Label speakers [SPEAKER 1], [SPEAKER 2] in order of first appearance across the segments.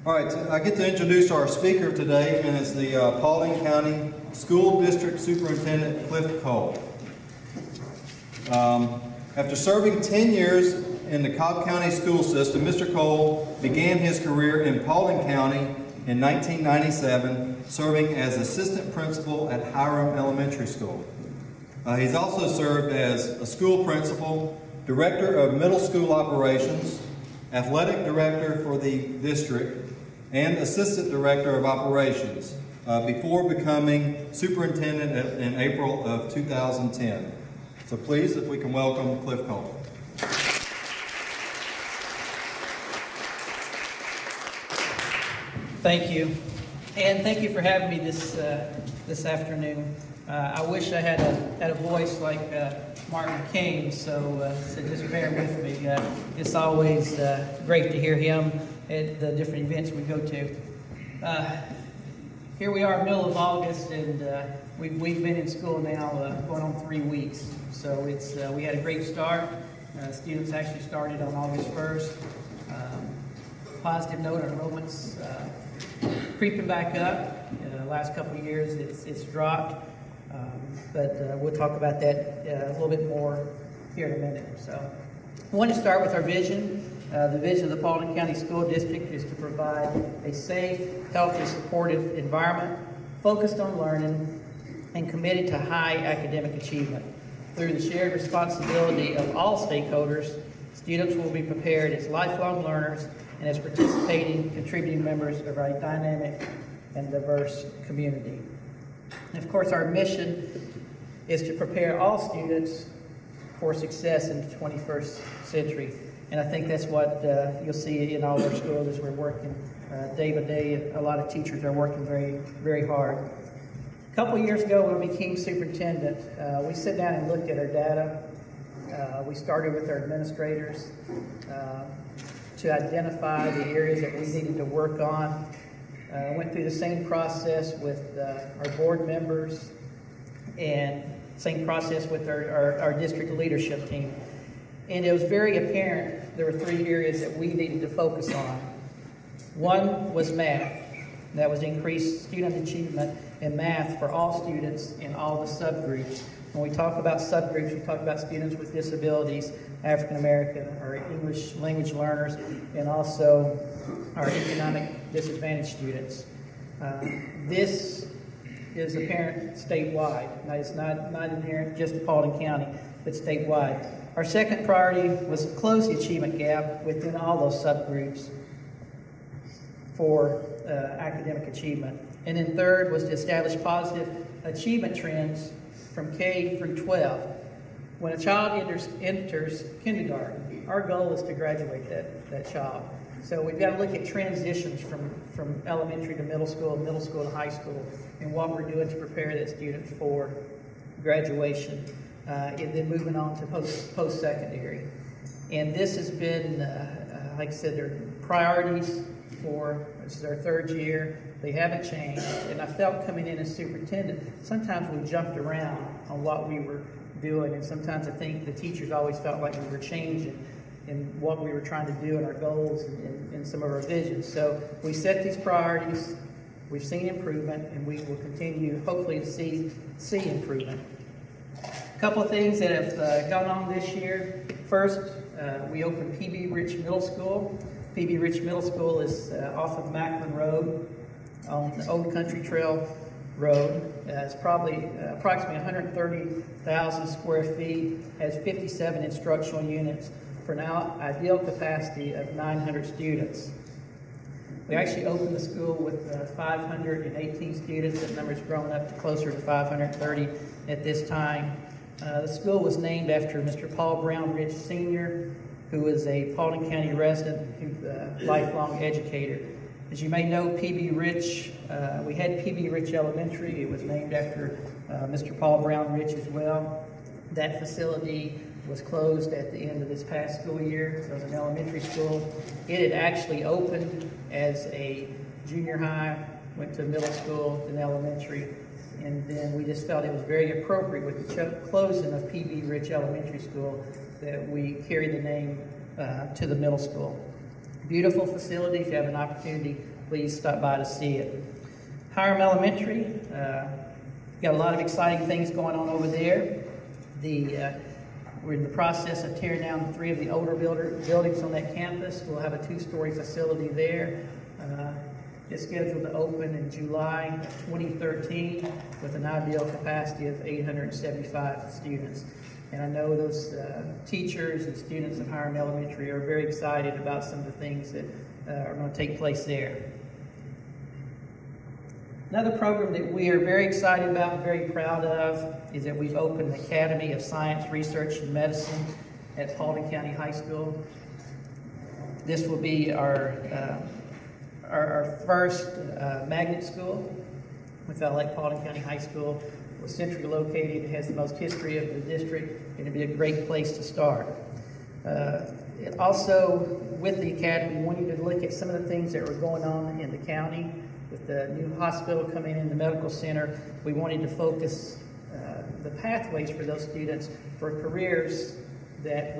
[SPEAKER 1] All right, I get to introduce our speaker today, and it's the Paulding County School District Superintendent Cliff Cole. After serving 10 years in the Cobb County school system, Mr. Cole began his career in Paulding County in 1997, serving as assistant principal at Hiram Elementary School. He's also served as a school principal, director of middle school operations, athletic director for the district, and assistant director of operations before becoming superintendent in April of 2010. So please, if we can welcome Cliff Cole.
[SPEAKER 2] Thank you, and thank you for having me this afternoon. I wish I had a voice like Martin King, so just bear with me. It's always great to hear him at the different events we go to. Here we are, middle of August, and we've been in school now going on 3 weeks. So we had a great start. Students actually started on August 1st. Positive note, enrollment's creeping back up. The last couple of years it's dropped, but we'll talk about that a little bit more here in a minute. So I want to start with our vision. The vision of the Paulding County School District is to provide a safe, healthy, supportive environment focused on learning and committed to high academic achievement. Through the shared responsibility of all stakeholders, students will be prepared as lifelong learners and as participating, contributing members of our dynamic and diverse community. And of course, our mission is to prepare all students for success in the 21st century. And I think that's what you'll see in all our schools as we're working day by day. A lot of teachers are working very, very hard. A couple of years ago when I became superintendent, we sat down and looked at our data. We started with our administrators to identify the areas that we needed to work on. Went through the same process with our board members and same process with our district leadership team. And it was very apparent there were 3 areas that we needed to focus on. One was math. That was increased student achievement in math for all students in all the subgroups. When we talk about subgroups, we talk about students with disabilities, African American or English language learners, and also our economic disadvantaged students. This is apparent statewide. Now, it's not inherent just to Paulding County, but statewide. Our second priority was to close the achievement gap within all those subgroups for academic achievement. And then third was to establish positive achievement trends from K through 12. When a child enters kindergarten, our goal is to graduate that child. So we've got to look at transitions from elementary to middle school to high school, and what we're doing to prepare that student for graduation, and then moving on to post-secondary. And this has been, like I said, they're priorities for, this is our 3rd year. They haven't changed, and I felt coming in as superintendent, sometimes we jumped around on what we were doing, and sometimes I think the teachers always felt like we were changing in what we were trying to do and our goals and some of our visions. So we set these priorities, we've seen improvement, and we will continue hopefully to see improvement. A couple of things that have gone on this year. First, we opened PB Rich Middle School. PB Rich Middle School is off of Macklin Road on the Old Country Trail Road. It's probably approximately 130,000 square feet, has 57 instructional units for an ideal capacity of 900 students. We actually opened the school with 518 students. That number's grown up to closer to 530 at this time. The school was named after Mr. Paul Brown Rich Sr., who is a Paulding County resident, who's a lifelong educator. As you may know, PB Rich, we had PB Rich Elementary. It was named after Mr. Paul Brown Rich as well. That facility was closed at the end of this past school year. It was an elementary school. It had actually opened as a junior high, went to middle school, then elementary, and then we just felt it was very appropriate with the closing of PB Rich Elementary School that we carry the name to the middle school. Beautiful facility. If you have an opportunity, please stop by to see it. Hiram Elementary, got a lot of exciting things going on over there. We're in the process of tearing down 3 of the older buildings on that campus. We'll have a 2-story facility there. It's scheduled to open in July of 2013 with an ideal capacity of 875 students. And I know those teachers and students at Hiram Elementary are very excited about some of the things that are going to take place there. Another program that we are very excited about and very proud of is that we've opened the Academy of Science, Research, and Medicine at Paulding County High School. This will be our first magnet school. We felt like Paulding County High School was centrally located, it has the most history of the district, and it'd be a great place to start. Also, with the Academy, we wanted to look at some of the things that were going on in the county. With the new hospital coming in, the medical center, we wanted to focus the pathways for those students for careers that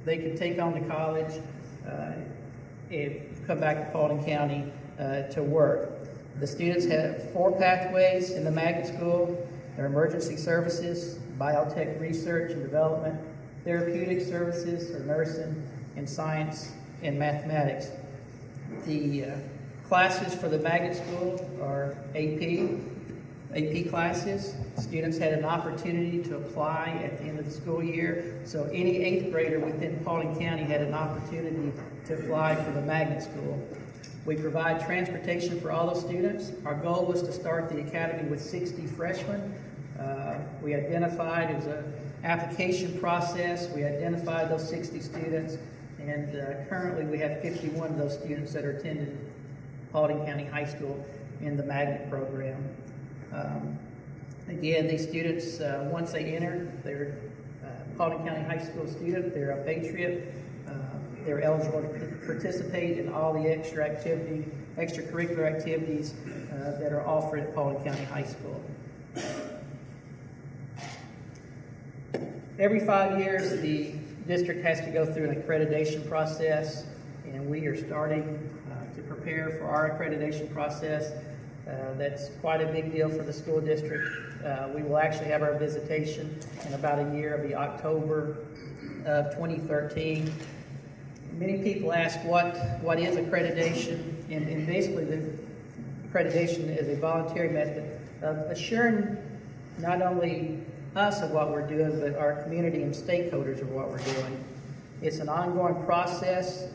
[SPEAKER 2] they could take on to college and come back to Paulding County to work. The students have 4 pathways in the magnet school. They're emergency services, biotech research and development, therapeutic services or nursing, and science and mathematics. The classes for the magnet school are AP classes. Students had an opportunity to apply at the end of the school year. So any 8th grader within Paulding County had an opportunity to apply for the magnet school. We provide transportation for all those students. Our goal was to start the academy with 60 freshmen. We identified, it was an application process. We identified those 60 students, and currently we have 51 of those students that are attending Paulding County High School in the magnet program. Again, these students, once they enter, they're Paulding County High School student, they're a patriot, they're eligible to participate in all the extracurricular activities that are offered at Paulding County High School. Every 5 years, the district has to go through an accreditation process, and we are starting to prepare for our accreditation process. That's quite a big deal for the school district. We will actually have our visitation in about a year. It'll be October of 2013. Many people ask what is accreditation, and basically the accreditation is a voluntary method of assuring not only us of what we're doing, but our community and stakeholders of what we're doing. It's an ongoing process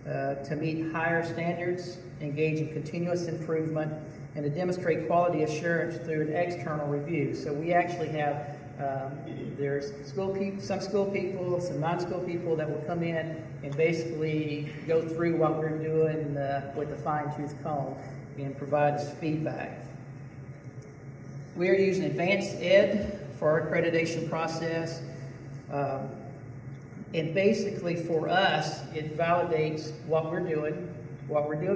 [SPEAKER 2] to meet higher standards, engage in continuous improvement, and to demonstrate quality assurance through an external review. So we actually have, there's some school people, some non-school people that will come in and basically go through what we're doing with a fine-tooth comb and provide us feedback. We are using Advanced Ed for our accreditation process. And basically for us, it validates what we're doing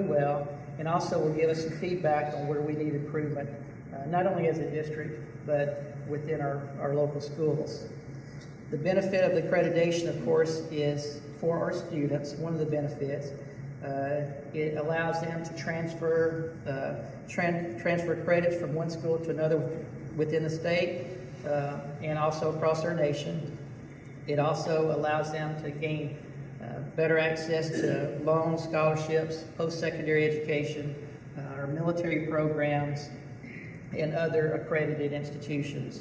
[SPEAKER 2] well, and also will give us some feedback on where we need improvement, not only as a district, but within our local schools. The benefit of the accreditation, of course, is for our students. One of the benefits, it allows them to transfer credits from one school to another within the state, and also across our nation. It also allows them to gain better access to loans, scholarships, post-secondary education, our military programs, and other accredited institutions.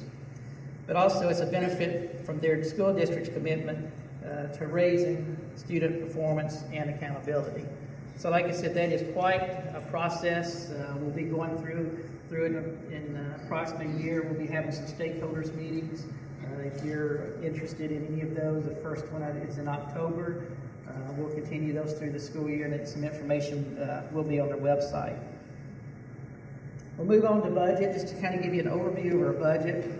[SPEAKER 2] But also it's a benefit from their school district's commitment to raising student performance and accountability. So like I said, that is quite a process. We'll be going through it in approximately a year. We'll be having some stakeholders meetings. If you're interested in any of those, the first one is in October. We'll continue those through the school year, and some information will be on their website. We'll move on to budget, just to kind of give you an overview of our budget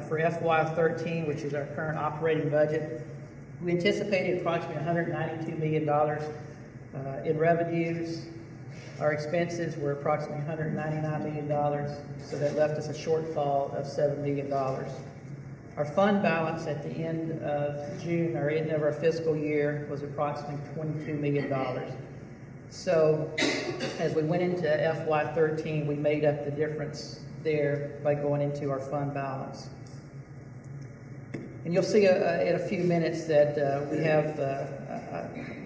[SPEAKER 2] for FY13, which is our current operating budget. We anticipated approximately $192 million in revenues. Our expenses were approximately $199 million, so that left us a shortfall of $7 million. Our fund balance at the end of June, or end of our fiscal year, was approximately $22 million. So as we went into FY13, we made up the difference there by going into our fund balance. And you'll see in a few minutes that we have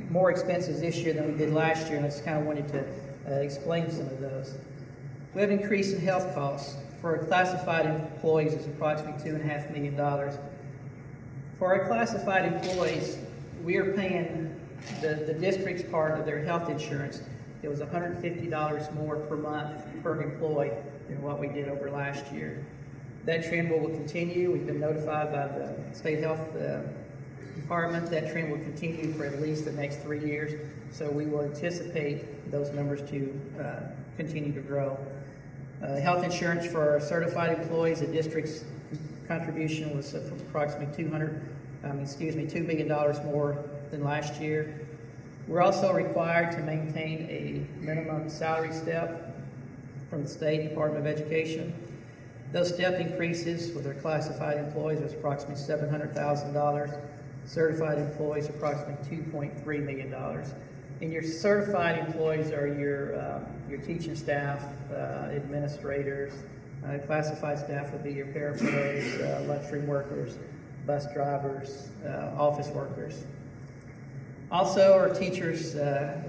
[SPEAKER 2] more expenses this year than we did last year, and I just kind of wanted to explain some of those. We have an increase in health costs. For our classified employees, it's approximately $2.5 million. For our classified employees, we are paying the district's part of their health insurance. It was $150 more per month per employee than what we did over last year. That trend will continue. We've been notified by the State Health Department that trend will continue for at least the next 3 years. So we will anticipate those numbers to continue to grow. Health insurance for our certified employees, the district's contribution was approximately $2 million more than last year. We're also required to maintain a minimum salary step from the State Department of Education. Those step increases with our classified employees was approximately $700,000. Certified employees approximately $2.3 million. And your certified employees are your teaching staff, administrators. Classified staff would be your paramedics, lunchroom workers, bus drivers, office workers. Also, our teachers,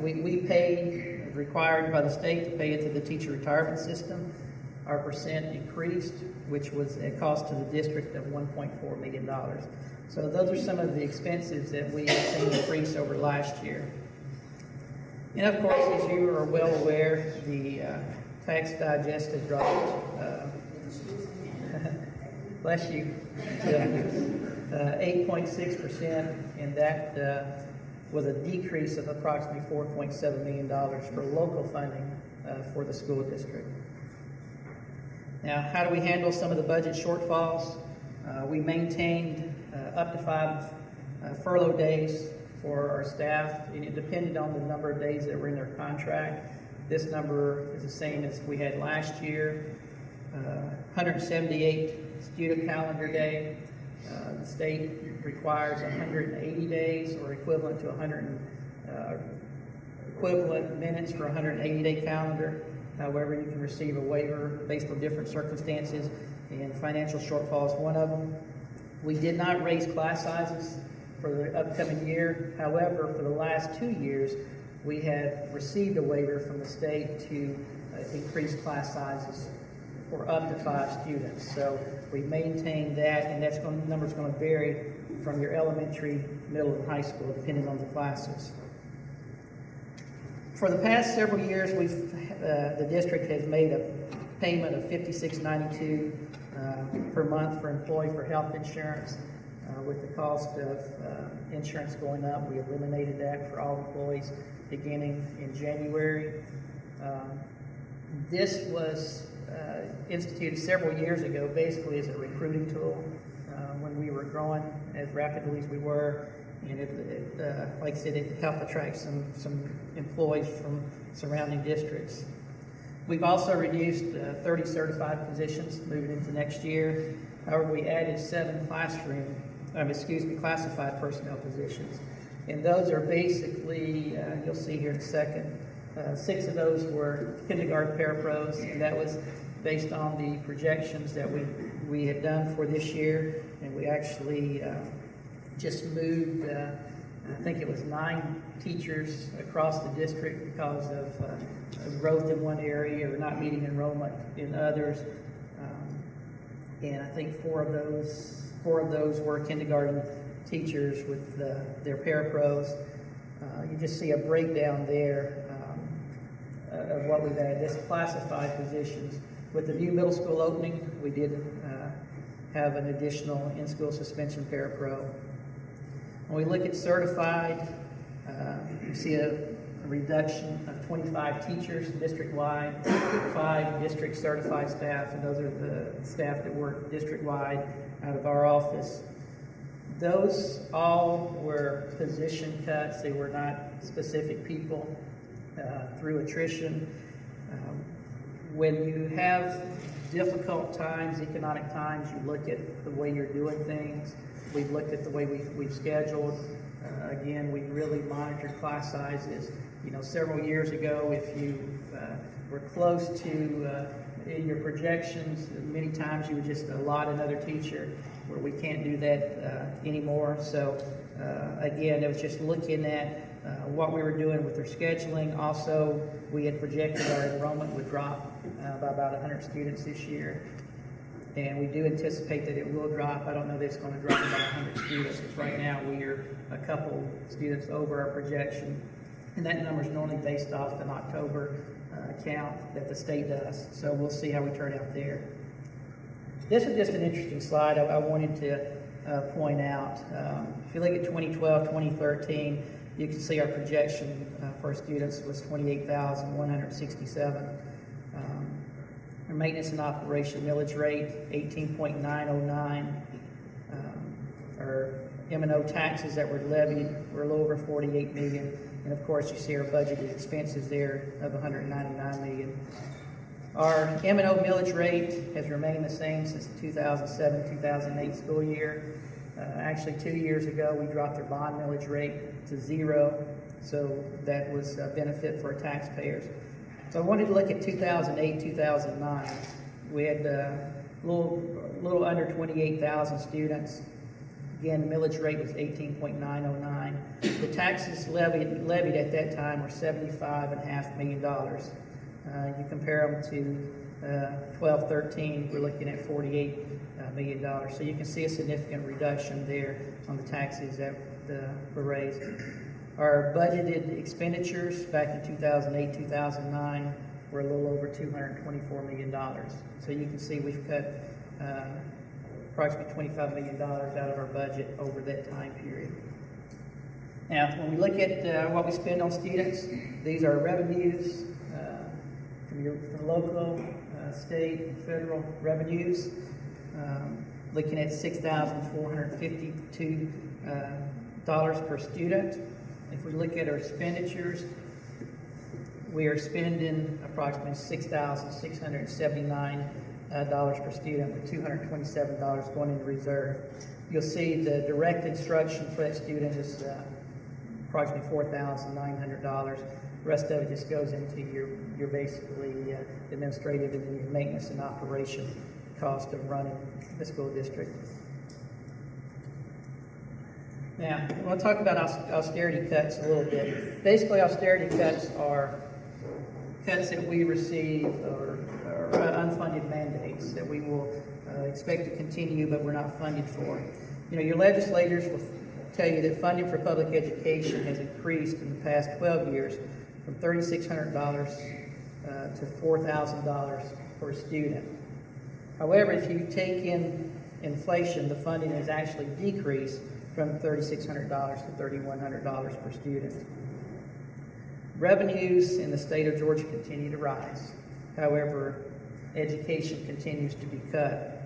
[SPEAKER 2] we pay, required by the state to pay into the teacher retirement system. Our percent increased, which was a cost to the district of $1.4 million. So those are some of the expenses that we have seen increase over last year. And of course, as you are well aware, the tax digest has dropped, bless you, to 8.6%, and that was a decrease of approximately $4.7 million for local funding for the school district. Now, how do we handle some of the budget shortfalls? We maintained up to 5 furlough days for our staff, and it depended on the number of days that were in their contract. This number is the same as we had last year. 178 student calendar day. The state requires 180 days, or equivalent to equivalent minutes for a 180-day calendar. However, you can receive a waiver based on different circumstances, and financial shortfall is one of them. We did not raise class sizes for the upcoming year. However, for the last 2 years, we have received a waiver from the state to increase class sizes for up to 5 students. So we maintain that, and that number is going to vary from your elementary, middle, and high school, depending on the classes. For the past several years, the district has made a payment of $56.92 per month for employee for health insurance. With the cost of insurance going up, we eliminated that for all employees beginning in January. This was instituted several years ago, basically as a recruiting tool when we were growing as rapidly as we were. And like I said, it helped attract some employees from surrounding districts. We've also reduced 30 certified positions moving into next year. However, we added 7 classified personnel positions. And those are basically, you'll see here in a second, 6 of those were kindergarten parapros, and that was based on the projections that we had done for this year. And we actually just moved, I think it was 9 teachers across the district because of growth in one area or not meeting enrollment in others. And I think 4 of those were kindergarten teachers with their parapros. You just see a breakdown there of what we've had. This classified positions. With the new middle school opening, we did have an additional in-school suspension parapro. When we look at certified, you see a reduction of 25 teachers district-wide, 5 district certified staff, and those are the staff that work district-wide out of our office. Those all were position cuts. They were not specific people through attrition. when you have difficult times, economic times, you look at the way you're doing things. We've looked at the way we've scheduled. Again, we really monitored class sizes. You know, several years ago, if you were close to in your projections, many times you would just allot another teacher, where we can't do that anymore. So again, it was just looking at what we were doing with their scheduling. Also, we had projected our enrollment would drop by about 100 students this year. And we do anticipate that it will drop. I don't know that it's going to drop by 100 students, because right now we are a couple students over our projection. And that number is normally based off an October count that the state does. So we'll see how we turn out there. This is just an interesting slide I wanted to point out. If you look at 2012, 2013, you can see our projection for our students was 28,167. Our maintenance and operation millage rate, 18.909. Our M&O taxes that were levied were a little over 48 million. And of course, you see our budgeted expenses there of 199 million. Our M&O millage rate has remained the same since the 2007-2008 school year. Actually, 2 years ago, we dropped our bond millage rate to 0, so that was a benefit for our taxpayers. So I wanted to look at 2008-2009. We had a little under 28,000 students. Again, the millage rate was 18.909. The taxes levied at that time were $75.5 million. You compare them to 12-13, we're looking at $48 million. So you can see a significant reduction there on the taxes that were raised. Our budgeted expenditures back in 2008-2009 were a little over $224 million. So you can see we've cut approximately $25 million out of our budget over that time period. Now, when we look at what we spend on students, these are revenues from local, state, and federal revenues. Looking at $6,452 per student. If we look at our expenditures, we are spending approximately $6,679 per student, with $227 going into reserve. You'll see the direct instruction for that student is approximately $4,900. The rest of it just goes into your basically administrative and your maintenance and operation cost of running the school district. Now, I want to talk about austerity cuts a little bit. Basically, austerity cuts are cuts that we receive or unfunded mandates that we will expect to continue, but we're not funded for. You know, your legislators will tell you that funding for public education has increased in the past 12 years from $3,600 to $4,000 per student. However, if you take in inflation, the funding has actually decreased from $3,600 to $3,100 per student. Revenues in the state of Georgia continue to rise. However, education continues to be cut.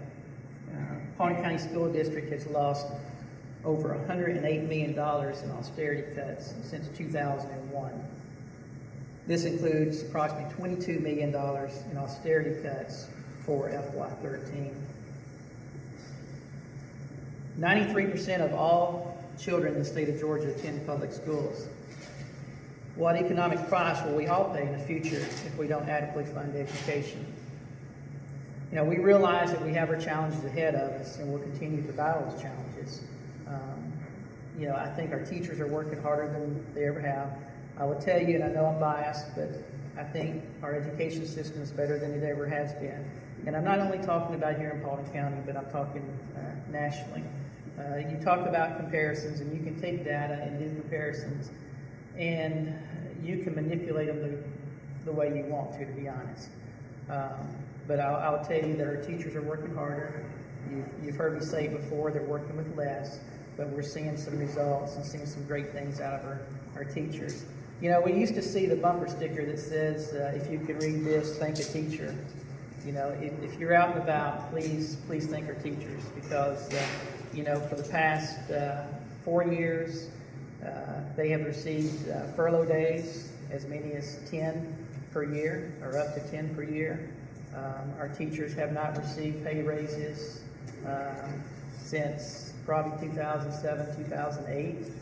[SPEAKER 2] Paulding County School District has lost over $108 million in austerity cuts since 2001. This includes approximately $22 million in austerity cuts for FY13. 93% of all children in the state of Georgia attend public schools. What economic price will we all pay in the future if we don't adequately fund education? You know, we realize that we have our challenges ahead of us, and we'll continue to battle those challenges. You know, I think our teachers are working harder than they ever have. I will tell you, and I know I'm biased, but I think our education system is better than it ever has been. And I'm not only talking about here in Paulding County, but I'm talking nationally. You talk about comparisons, and you can take data and do comparisons, and you can manipulate them the way you want to be honest. But I'll tell you that our teachers are working harder. You've heard me say before, they're working with less, but we're seeing some results and seeing some great things out of our teachers. You know, we used to see the bumper sticker that says, if you can read this, thank a teacher. You know, if you're out and about, please thank our teachers, because, you know, for the past 4 years, they have received furlough days, as many as 10 per year, or up to 10 per year. Our teachers have not received pay raises since probably 2007, 2008.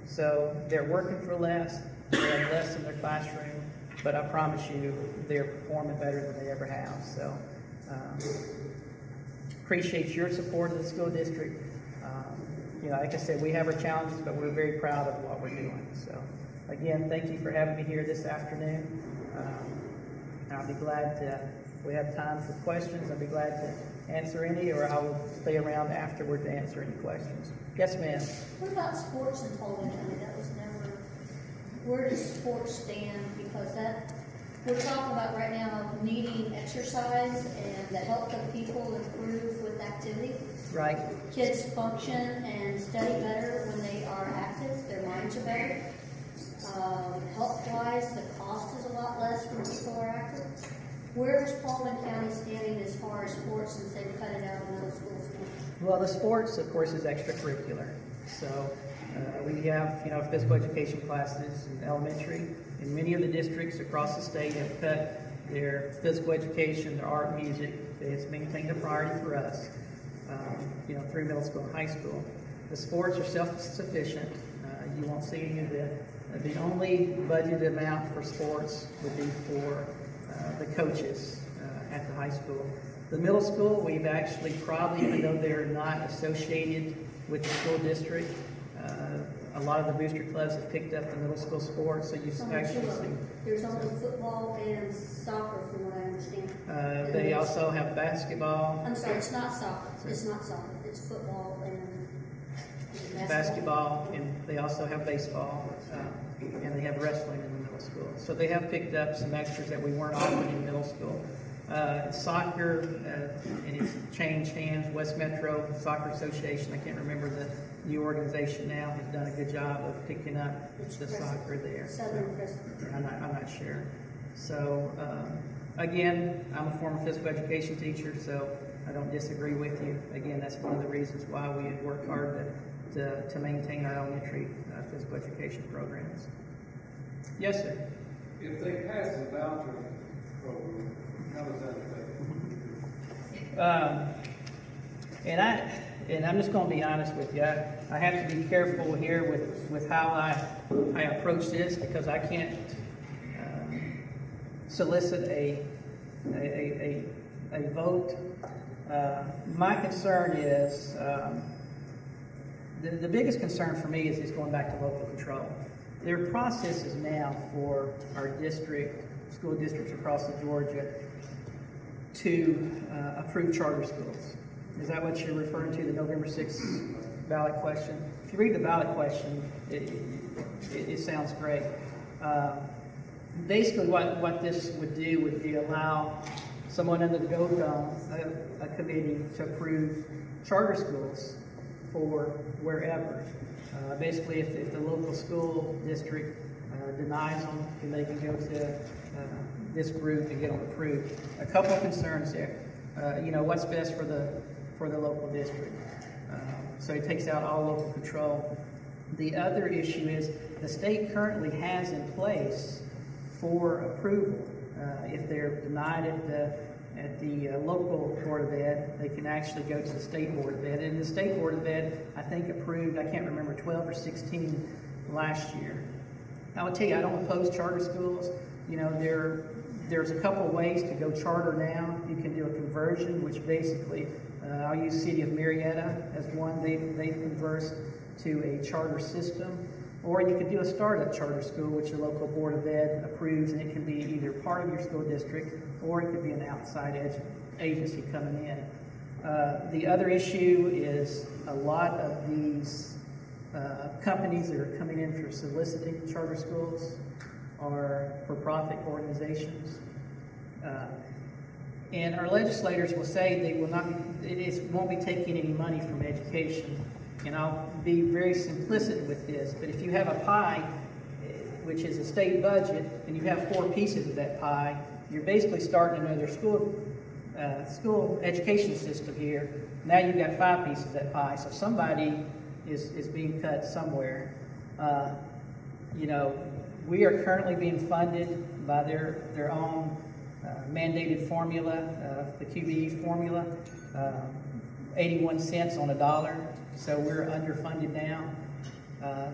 [SPEAKER 2] So they're working for less, they have less in their classroom, but I promise you they're performing better than they ever have. So appreciate your support of the school district. Like I said, we have our challenges, but we're very proud of what we're doing. So again, thank you for having me here this afternoon. I'll be glad to, if we have time for questions, I'll be glad to answer any, or I will stay around afterward to answer any questions. Yes, ma'am.
[SPEAKER 3] What about sports in Paulding County? That was never, where does sports stand? Because that, we're talking about right now needing exercise and the health of people improve with activity.
[SPEAKER 2] Right.
[SPEAKER 3] Kids function and study better when they are active. Their minds are better. Health-wise, the cost is a lot less when people are active. Where is Paulding County standing as far as sports since they've cut it out in middle schools?
[SPEAKER 2] Well, the sports, of course, is extracurricular. So we have, physical education classes in elementary, and many of the districts across the state have cut their physical education, their art, music. It's maintained a priority for us, through middle school and high school. The sports are self-sufficient. You won't see any of the only budgeted amount for sports would be for the coaches at the high school. The middle school, we've actually probably, even though they're not associated with the school district, a lot of the booster clubs have picked up the middle school sports, so you actually see.
[SPEAKER 3] There's only football and soccer, from what I understand.
[SPEAKER 2] They also have basketball.
[SPEAKER 3] I'm sorry, it's not soccer. It's not soccer. It's football and
[SPEAKER 2] basketball, and they also have baseball, and they have wrestling in the middle school. So they have picked up some extras that we weren't offering in middle school. Soccer, and it's changed hands. West Metro Soccer Association, I can't remember the new organization now, has done a good job of picking up the soccer there.
[SPEAKER 3] Southern Crescent.
[SPEAKER 2] I'm not sure. So again, I'm a former physical education teacher, so I don't disagree with you. Again, that's one of the reasons why we have worked hard to maintain our elementary physical education programs. Yes, sir.
[SPEAKER 4] If they pass the voucher program, how does that affect?
[SPEAKER 2] And I'm just going to be honest with you. I have to be careful here with how I approach this, because I can't solicit a vote. My concern is the biggest concern for me is going back to local control. There are processes now for our school districts across Georgia to approve charter schools. Is that what you're referring to, the November 6th ballot question? If you read the ballot question, it sounds great. Basically, what this would do would be allow someone under the Gold Dome, a committee, to approve charter schools for wherever. Basically, if the local school district denies them, then they can go to this group and get them approved. A couple of concerns there. What's best for the local district? So it takes out all local control. The other issue is the state currently has in place for approval. If they're denied at the local Board of Ed, they can actually go to the State Board of Ed. And the State Board of Ed, I think, approved, I can't remember, 12 or 16 last year. I would tell you, I don't oppose charter schools. There's a couple of ways to go charter now. You can do a conversion, which basically, I'll use City of Marietta as one. They've conversed to a charter system. Or you could do a startup charter school, which the local Board of Ed approves, and it can be either part of your school district, or it could be an outside agency coming in. The other issue is a lot of these companies that are coming in for soliciting charter schools are for-profit organizations. And our legislators will say they will not be, won't be taking any money from education. And I'll be very simplistic with this, but if you have a pie, which is a state budget, and you have 4 pieces of that pie, you're basically starting another school education system here. Now you've got 5 pieces of that pie, so somebody is being cut somewhere. We are currently being funded by their own mandated formula, the QBE formula, 81 cents on a dollar. So we're underfunded now.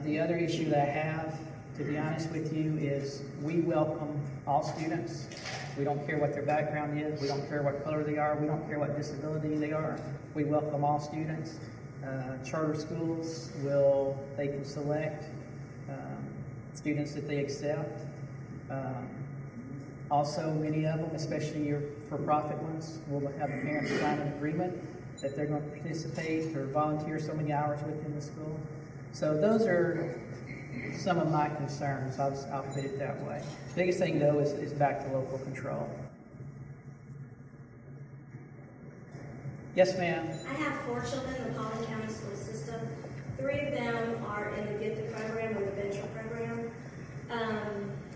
[SPEAKER 2] The other issue that I have, to be honest with you, is we welcome all students. We don't care what their background is. We don't care what color they are. We don't care what disability they are. We welcome all students. Charter schools they can select students that they accept. Also, many of them, especially your for-profit ones, will have the parents sign an agreement that they're going to participate or volunteer so many hours within the school. So those are some of my concerns. I'll put it that way. The biggest thing, though, is back to local control. Yes, ma'am.
[SPEAKER 5] I have 4 children in the Paulding County school system. 3 of them are in the gifted program or the venture program.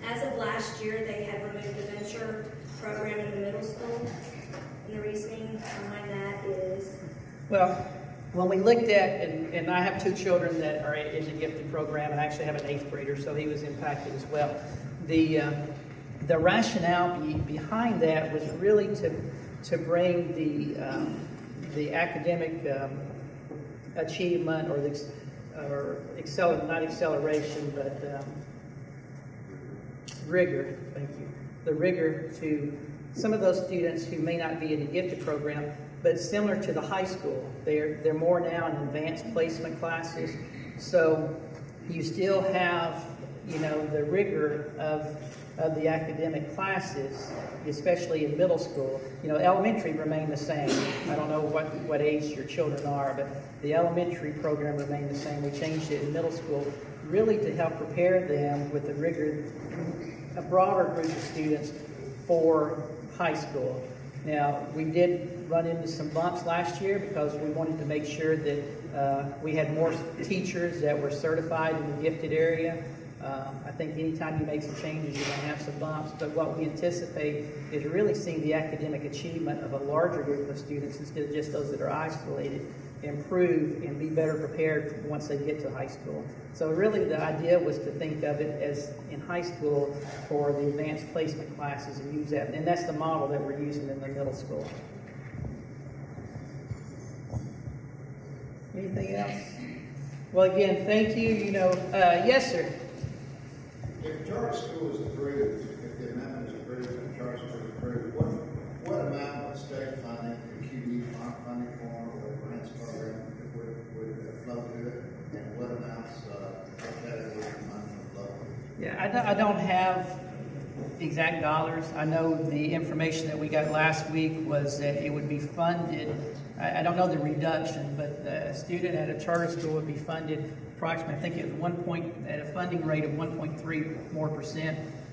[SPEAKER 5] As of last year, they had removed the venture program in the middle school. And the reasoning behind that is?
[SPEAKER 2] Well, when we looked at, and I have 2 children that are in the gifted program, and I actually have an 8th grader, so he was impacted as well. The rationale behind that was really to bring the academic achievement not acceleration, but rigor. Thank you. The rigor to some of those students who may not be in the gifted program, but similar to the high school. They're more now in advanced placement classes. So you still have, the rigor of the academic classes, especially in middle school. Elementary remained the same. I don't know what age your children are, but the elementary program remained the same. We changed it in middle school really to help prepare them with the rigor, a broader group of students for high school. Now, we did run into some bumps last year because we wanted to make sure that we had more teachers that were certified in the gifted area. I think anytime you make some changes, you're going to have some bumps, but what we anticipate is really seeing the academic achievement of a larger group of students instead of just those that are isolated improve and be better prepared once they get to high school. So really the idea was to think of it as in high school for the advanced placement classes and use that, and that's the model that we're using in the middle school. Anything else? Well, again, thank you. Yes, sir.
[SPEAKER 6] If charter school is approved, if the amendment is approved and charter school is approved, what amount of state funding, the QB funding form or the grants program would flow to it, and what amounts would funding flow?
[SPEAKER 2] Yeah, I don't have exact dollars. I know the information that we got last week was that it would be funded. I don't know the reduction, but a student at a charter school would be funded approximately, I think it was at a funding rate of 1.3% more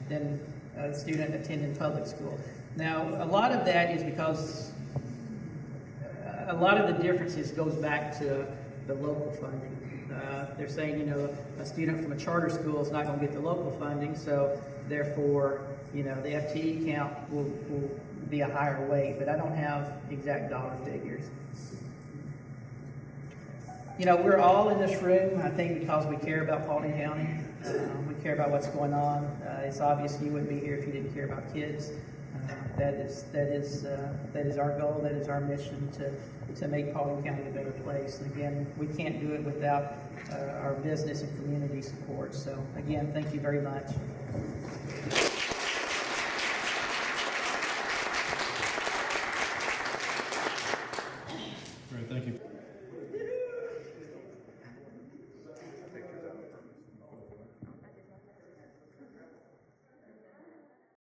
[SPEAKER 2] than a student attending public school. Now, a lot of that is because a lot of the differences goes back to the local funding. They're saying, a student from a charter school is not going to get the local funding, so therefore, the FTE count will be a higher weight, but I don't have exact dollar figures. We're all in this room, I think, because we care about Paulding County. We care about what's going on. It's obvious you wouldn't be here if you didn't care about kids. That is our goal. That is our mission to make Paulding County a better place. And again, we can't do it without our business and community support. So again, thank you very much.